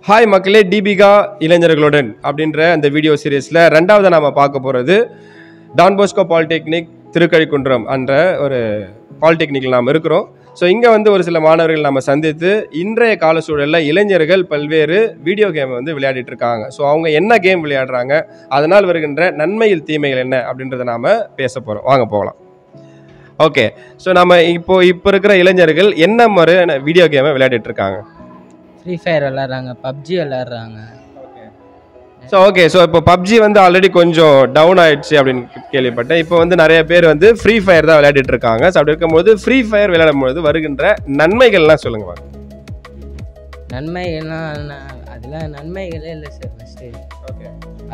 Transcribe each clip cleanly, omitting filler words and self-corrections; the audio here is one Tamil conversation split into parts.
ஹாய் மக்களே, டிபிகா இளைஞர்களுடன் அப்படின்ற அந்த வீடியோ சீரீஸில் ரெண்டாவது நாம் பார்க்க போகிறது டான் போஸ்கோ பாலிடெக்னிக் திருக்கழிக்குன்றம் என்ற ஒரு பாலிடெக்னிக்கில் நாம் இருக்கிறோம். ஸோ இங்கே வந்து ஒரு சில மாணவர்கள் நம்ம சந்தித்து இன்றைய கால சூழலில் இளைஞர்கள் பல்வேறு வீடியோ கேம் வந்து விளையாடிட்டு இருக்காங்க. ஸோ அவங்க என்ன கேம் விளையாடுறாங்க, அதனால் வருகின்ற நன்மையில் தீமைகள் என்ன அப்படின்றத நாம் பேச போகிறோம். வாங்க போகலாம். ஓகே, ஸோ நம்ம இப்போ இருக்கிற இளைஞர்கள் என்ன மாதிரியான வீடியோ கேமை விளையாடிட்டு இருக்காங்க? ஃப்ரீ ஃபயர் விளாட்றாங்க, பப்ஜி விளாட்றாங்க. ஸோ இப்போ பப்ஜி வந்து ஆல்ரெடி கொஞ்சம் டவுன் ஆயிடுச்சு அப்படின்னு கேள்விப்பட்டேன். இப்போ வந்து நிறைய பேர் வந்து ஃப்ரீ ஃபயர் தான் விளையாடிட்டு இருக்காங்க. ஸோ அப்படி இருக்கும்போது ஃப்ரீ ஃபயர் விளையாடும் பொழுது வருகின்ற நன்மைகள்லாம் சொல்லுங்க. நன்மைகள்லாம் அதெல்லாம் நன்மைகளே இல்லை சார். ஃபஸ்ட்டு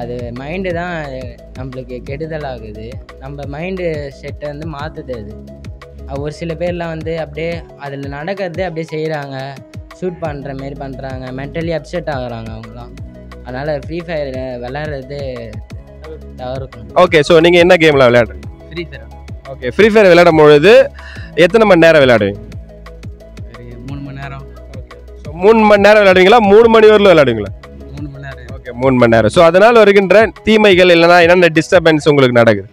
அது மைண்டு தான் நம்மளுக்கு கெடுதல் ஆகுது. நம்ம மைண்டு செட்டை வந்து மாற்றுது. அது ஒரு சில பேர்லாம் வந்து அப்படியே அதில் நடக்கிறது அப்படியே செய்கிறாங்க, ஷூட் பண்ணுற மாரி பண்ணுறாங்க, மென்டலி அப்செட் ஆகுறாங்க அவங்களாம். அதனால் ஃப்ரீ ஃபயர் விளையாடுறது தவிர்க்கணும். ஓகே, ஸோ நீங்கள் என்ன கேம்லாம் விளையாடுறீங்க? Free Fire. Okay, Free Fire விளையாடும் பொழுது எத்தனை மணி நேரம் விளையாடுவீங்க? 3 மணி நேரம். ஸோ 3 மணி நேரம் விளையாடுவீங்களா, 3 மணி வரலும் விளையாடுவீங்களா? 3 மணி நேரம். ஓகே, 3 மணி நேரம். ஸோ அதனால் வருகின்ற தீமைகள் இல்லைனா என்னென்ன டிஸ்டர்பன்ஸ் உங்களுக்கு நடக்குது?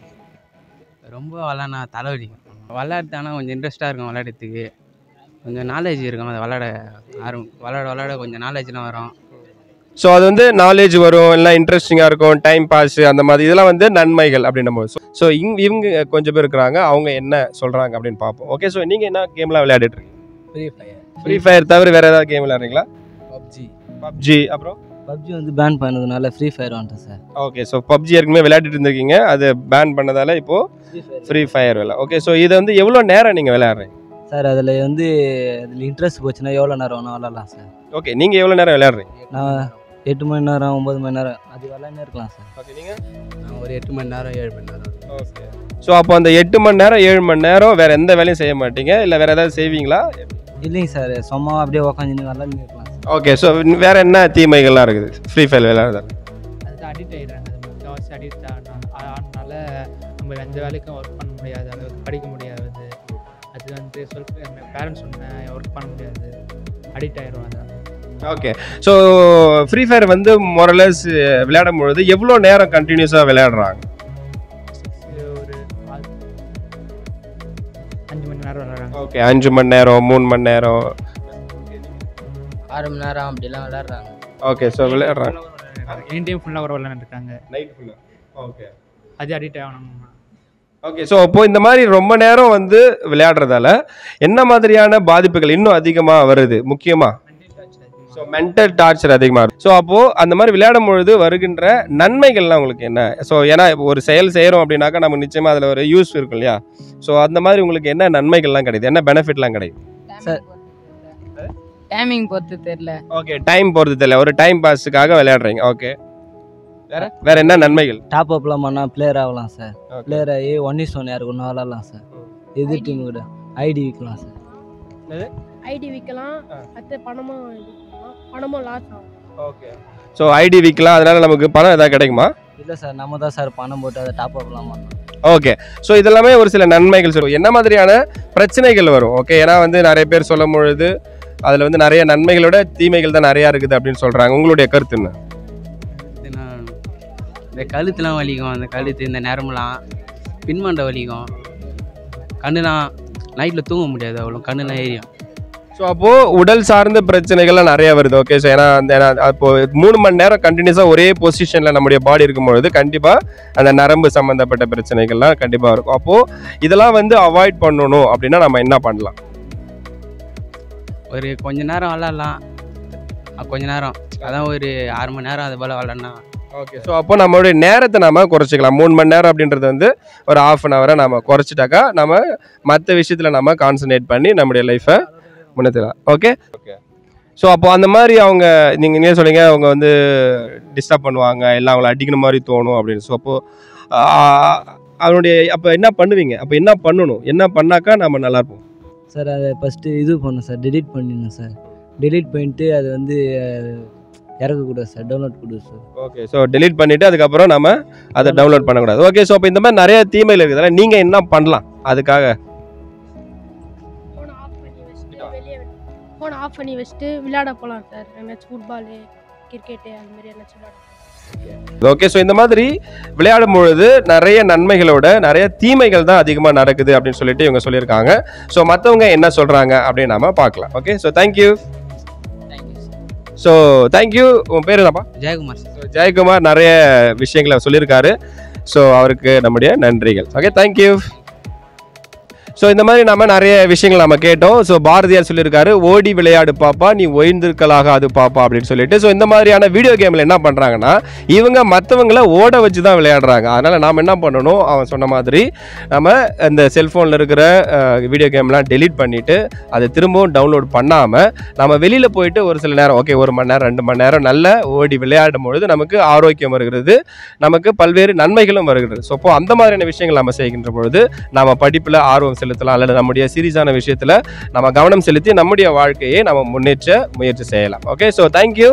ரொம்ப விளாட்னா தலைவலிக்கும். விளையாடுத்தானா கொஞ்சம் இன்ட்ரெஸ்ட்டாக இருக்கும், விளையாடுறதுக்கு கொஞ்சம் நாலேஜ் இருக்கும். அதை விளாட கொஞ்சம் நாலேஜ்லாம் வரும். ஸோ அது வந்து நாலேஜ் வரும், எல்லாம் இன்ட்ரெஸ்டிங்காக இருக்கும், டைம் பாஸ் அந்த மாதிரி இதெல்லாம் வந்து நன்மைகள் அப்படின்னும் போது. ஸோ இவங்க கொஞ்சம் பேர் இருக்கிறாங்க, அவங்க என்ன சொல்கிறாங்க அப்படின்னு பார்ப்போம். ஓகே, ஸோ நீங்கள் என்ன கேம்லாம் விளையாடிட்டு இருக்கீங்க? ஃப்ரீ ஃபயர் தவிர வேறு ஏதாவது கேம் விளையாடுறீங்களா? பப்ஜி அப்புறம் பப்ஜி வந்து பேன் பண்ணதுனால ஃப்ரீ ஃபயர் வந்துட்டேன் சார். ஓகே, ஸோ பப்ஜி ஏற்கனவே விளையாடிட்டு இருந்திருக்கீங்க, அது பேன் பண்ணதால இப்போது ஃப்ரீ ஃபயர் விளையாட. ஓகே, ஸோ இதை வந்து எவ்வளோ நேரம் நீங்கள் விளையாடுறீங்க சார்? அதில் இன்ட்ரெஸ்ட் போச்சுன்னா எவ்வளோ நேரம் வேணும் விளாட்லாம் சார். ஓகே, நீங்கள் எவ்வளோ நேரம் விளையாடுறீங்க? நான் 8 மணி நேரம் 9 மணி நேரம் அது விளையாண்டே இருக்கலாம் சார். ஓகே, நீங்கள்? நான் ஒரு 8 மணி நேரம் 7 மணி நேரம். ஓகே, ஸோ அப்போ அந்த 8 மணி நேரம் 7 மணி நேரம் வேறு எந்த வேலையும் செய்ய மாட்டீங்க, இல்லை வேறு ஏதாவது செய்வீங்களா? இல்லைங்க சார், சும்மா அப்படியே உக்காந்துன்னு விளாண்டு இருக்கலாம் சார். ஓகே, ஸோ வேறு என்ன தீமைகள்லாம் இருக்குது ஃப்ரீ ஃபயர் விளையாடுறது? அதுக்கு அடிக்ட் ஆகிடுறாங்க. அது முக்கால்வாசி அடிக்ட் ஆனால நம்ம எந்த வேலைக்கும் ஒர்க் பண்ண முடியாது, அளவுக்கு படிக்க முடியாது. அது வந்து பேரண்ட்ஸ் ஒர்க் பண்ண முடியாது, அடிக்ட் ஆகிடும். அதான். ஓகே, ஸோ ஃப்ரீ ஃபயர் வந்து மொரலஸ் விளையாடும் பொழுது எவ்வளோ நேரம் கண்டினியூஸாக விளையாடுறாங்க? ஒரு 5 மணி நேரம் விளையாடுறாங்க. ஓகே, 5 மணி நேரம், 3 மணி நேரம், 6 மணி நேரம் அப்படிலாம் விளையாடுறாங்க. ஓகே, ஸோ விளையாடுறாங்க. எனி டைம் ஃபுல்லாக கூட விளையாண்டுருக்காங்க, நைட் ஃபுல்லாக. ஓகே, அது அடிக்ட் ஆகணும். ஓகே, ஸோ அப்போது இந்த மாதிரி ரொம்ப நேரம் வந்து விளையாடுறதால என்ன மாதிரியான பாதிப்புகள் இன்னும் அதிகமாக வருது? முக்கியமாக ஸோ மென்டல் டார்ச்சர் அதிகமாக இருக்கும். ஸோ அப்போது அந்த மாதிரி விளையாடும் பொழுது வருகின்ற நன்மைகள்லாம் உங்களுக்கு என்ன? ஸோ ஏன்னா ஒரு செயல் செய்கிறோம் அப்படின்னாக்கா நமக்கு நிச்சயமாக அதில் ஒரு யூஸ் இருக்கும் இல்லையா? ஸோ அந்த மாதிரி உங்களுக்கு என்ன நன்மைகள்லாம் கிடைக்குது, என்ன பெனிஃபிட்லாம் கிடைக்குது? சார் டைமிங் பொறுத்து தெரியல. ஓகே, டைம் போகிறது தெரியல, ஒரு டைம் பாஸுக்காக விளையாடுறீங்க. ஓகே, வேற என்ன நன்மைகள்? டாப் அப்லாம் பண்ணால் பிளேயர் ஆகலாம் சார். பிளேயர் ஆகி 1:1 யாருக்கு ஒன்று விளாட்லாம் சார். எதிர் டீம் கூட ஐடி விற்கலாம் சார். ஐடி விற்கலாம், அடுத்து பணமும் லாஸ் ஆகும். ஓகே, ஸோ ஐடி விற்கலாம், அதனால நமக்கு பணம் எதாவது கிடைக்குமா? இல்லை சார், நம்ம தான் சார் பணம் போட்டு அதை டாப் அப்லாம் பண்ணலாம். ஓகே, ஸோ இதெல்லாமே ஒரு சில நன்மைகள் சொல்லுவோம். என்ன மாதிரியான பிரச்சனைகள் வரும்? ஓகே, ஏன்னா வந்து நிறைய பேர் சொல்லும் பொழுது அதில் வந்து நிறைய நன்மைகளோட தீமைகள் தான் நிறையா இருக்குது அப்படின்னு சொல்கிறாங்க. உங்களுடைய கருத்து என்ன? இந்த கழுத்துலாம் வலிக்கும், அந்த கழுத்து இந்த நேரம்லாம் பின்மண்டை வலிக்கும், கண்ணுலாம் நைட்டில் தூங்க முடியாது, அவ்வளோ கண்ணுலாம் ஏறியும். ஸோ அப்போது உடல் சார்ந்த பிரச்சனைகள்லாம் நிறையா வருது. ஓகே, ஸோ ஏன்னா அப்போது 3 மணி நேரம் கண்டினியூஸாக ஒரே பொசிஷனில் நம்முடைய பாடி இருக்கும்பொழுது கண்டிப்பாக அந்த நரம்பு சம்மந்தப்பட்ட பிரச்சனைகள்லாம் கண்டிப்பாக இருக்கும். அப்போது இதெல்லாம் வந்து அவாய்ட் பண்ணணும் அப்படின்னா நம்ம என்ன பண்ணலாம்? ஒரு கொஞ்ச நேரம் விளாட்லாம், கொஞ்ச நேரம் அதான் ஒரு 6 மணி நேரம் அது போல் விளாட்னா. ஓகே, ஸோ அப்போ நம்மளுடைய நேரத்தை நம்ம குறைச்சிக்கலாம். 3 மணி நேரம் அப்படின்றது வந்து ஒரு 1/2 hour நம்ம குறைச்சிட்டாக்கா நம்ம மற்ற விஷயத்தில் நம்ம கான்சன்ட்ரேட் பண்ணி நம்முடைய லைஃப்பை முன்னேற்றலாம். ஓகே ஓகே, ஸோ அப்போ அந்த மாதிரி அவங்க நீங்கள் என்ன சொன்னீங்க, அவங்க வந்து டிஸ்டர்ப் பண்ணுவாங்க, எல்லாம் அவங்கள அடிக்கிற மாதிரி தோணும் அப்படின்னு. ஸோ அப்போது அவனுடைய அப்போ என்ன பண்ணுவீங்க? அப்போ என்ன பண்ணணும், என்ன பண்ணாக்கா நம்ம நல்லாயிருப்போம்? சார் அதை ஃபஸ்ட்டு இது பண்ணணும் சார், டெலீட் பண்ணிடணும் சார். டெலீட் பண்ணிட்டு அது வந்து இறக்கக்கூடாது சார், டவுன்லோட் கொடுது சார். ஓகே, ஸோ டெலீட் பண்ணிவிட்டு அதுக்கப்புறம் நம்ம அதை டவுன்லோட் பண்ணக்கூடாது. ஓகே, ஸோ அப்போ இந்த மாதிரி நிறைய தீமைகள் இருக்குதுல்ல, நீங்கள் என்ன பண்ணலாம் அதுக்காக? ஃபோனை ஆஃப் பண்ணி வச்சுட்டு விளையாட போகலாம் சார். மேட்ச் ஃபுட்பாலு கிரிக்கெட்டு அது மாதிரி ஏதாச்சும் விளையாடுவோம். ஓகே, ஸோ இந்த மாதிரி விளையாடும் பொழுது நிறைய நன்மைகளோட நிறைய தீமைகள் தான் அதிகமாக நடக்குது அப்படின்னு சொல்லிட்டு இவங்க சொல்லியிருக்காங்க. ஸோ மற்றவங்க என்ன சொல்கிறாங்க அப்படின்னு நாம பார்க்கலாம். Okay, so thank you. Thank you sir. So thank you. உன் பேர் என்னப்பா? ஜெயக்குமார் சார். ஸோ ஜெயக்குமார் நிறைய விஷயங்களை சொல்லியிருக்காரு. ஸோ அவருக்கு நம்முடைய நன்றிகள். Okay, thank you. ஸோ இந்த மாதிரி நம்ம நிறைய விஷயங்கள் நம்ம கேட்டோம். ஸோ பாரதியார் சொல்லியிருக்காரு, ஓடி விளையாடு பாப்பா நீ ஓய்ந்திருக்கலாகாது பாப்பா அப்படின்னு சொல்லிட்டு. ஸோ இந்த மாதிரியான வீடியோ கேமில் என்ன பண்ணுறாங்கன்னா இவங்க மற்றவங்களை ஓட வச்சு தான் விளையாடுறாங்க. அதனால் நாம் என்ன பண்ணணும், அவன் சொன்ன மாதிரி நம்ம இந்த செல்ஃபோனில் இருக்கிற வீடியோ கேம்லாம் டெலீட் பண்ணிவிட்டு அதை திரும்பவும் டவுன்லோட் பண்ணாமல் நம்ம வெளியில் போயிட்டு ஒரு சில நேரம், ஓகே 1 மணி நேரம் 2 மணி நேரம் நல்ல ஓடி விளையாடும் பொழுது நமக்கு ஆரோக்கியம் வருகிறது, நமக்கு பல்வேறு நன்மைகளும் வருகிறது. ஸோ அப்போ அந்த மாதிரியான விஷயங்கள் நம்ம செய்கின்ற பொழுது நம்ம படிப்பில் ஆர்வம் செலுத்தலாம், அல்லது நம்முடைய சீரியஸான விஷயத்துல நம்ம கவனம் செலுத்தி நம்முடைய வாழ்க்கையை நம்ம முன்னேற்ற முயற்சி செய்யலாம். Okay, so thank you.